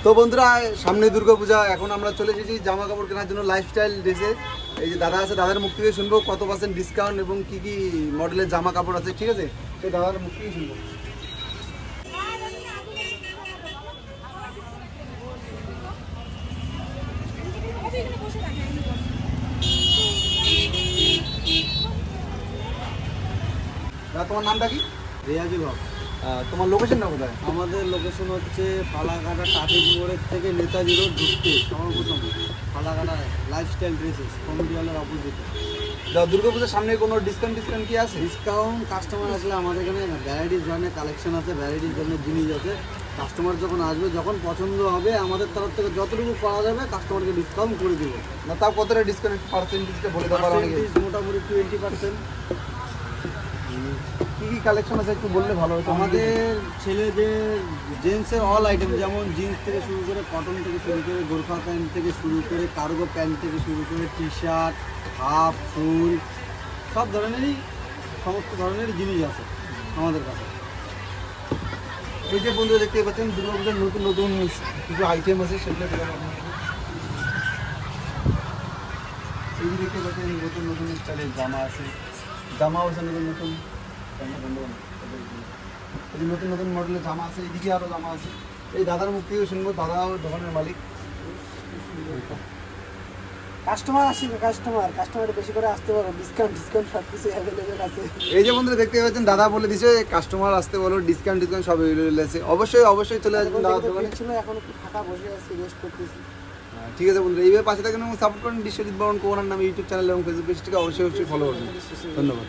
তো বন্ধুরা সামনে দুর্গাপূজা, এখন আমরা চলে এসেছি জামা কাপড় কেনার জন্য লাইফস্টাইল ড্রেসে। এই যে দাদা আছে, দাদার মুখ থেকে শুনবো কত % ডিসকাউন্ট এবং কি কি মডেলের জামা কাপড় আছে, ঠিক আছে? তো দাদার মুখ থেকেই শুনবো। দাদা তোমার নামটা কি? রেয়াজুল হক। তোমার লোকেশনটা কোথায়? আমাদের লোকেশন হচ্ছে ফালাকাটা ট্রাফিক মোড়ের থেকে নেতাজি রোড ঢুকতে সর্বপ্রথম ফালাকাটা লাইফস্টাইল ড্রেসেস কমিটি হলের অপোজিটে। দুর্গাপূজার সামনে কোনো ডিসকাউন্ট কি আছে? ডিসকাউন্ট কাস্টমার আসলে আমাদের এখানে ভ্যারাইটিস ধরনের কালেকশন আছে, ভ্যারাইটিস ধরনের জিনিস আছে। কাস্টমার যখন আসবে, যখন পছন্দ হবে, আমাদের তরফ থেকে যতটুকু করা যাবে কাস্টমারকে ডিসকাউন্ট করে দেবো। না তাও কতটা ডিসকাউন্ট পার্সেন্টেজটা বলে দেওয়া ভালো হবে? মোটামুটি 20%। কী কী কালেকশন আছে একটু বললে ভালো হতো। আমাদের ছেলেদের জেন্টসের অল আইটেম, যেমন জিন্স থেকে শুরু করে, কটন থেকে শুরু করে, গোরখা প্যান্ট থেকে শুরু করে, কার্গো প্যান্ট থেকে শুরু করে, টি শার্ট, হাফ, ফুল, সব ধরনেরই সমস্ত ধরনেরই জিনিস আছে আমাদের কাছে। এই যে বন্ধুরা দেখতে পাচ্ছেন দুর্গাপূজার নতুন নতুন কিছু আইটেম আছে, সেগুলো দেখাবো আপনাদের। এই যে দেখতে পাচ্ছেন নতুন নতুন স্টাইলের জামা আছে, জামাও আছে নতুন নতুন, এই যে নতুন নতুন মডেলের জামা আছে। এইদিকে আরও জামা আছে। এই দাদার মুখ থেকে শুনবো, দাদাও দোকানের মালিক। কাস্টমার আসবে, কাস্টমার বেশি করে আসতে পারো, ডিসকাউন্ট সব কিছু অ্যাভেলেবেল আছে। এই যে বন্ধুরা দেখতে পাচ্ছেন দাদা বলে দিছে কাস্টমার আসতে বলো, ডিসকাউন্ট সব অ্যাভেলেবেল আছে। অবশ্যই চলে আসবেন দাদার দোকানে। এখন একটু ফাঁকা বসে আছি, রেস্ট করতেছি। ঠিক আছে বন্ধুরা, এইভাবে পাশে থাকেন এবং সাপোর্ট করেন বিশ্বজিৎ বর্মন কুমার নামে ইউটিউব চ্যানেল এবং ফেসবুক পেজটিকে অবশ্যই ফলো করবেন। ধন্যবাদ।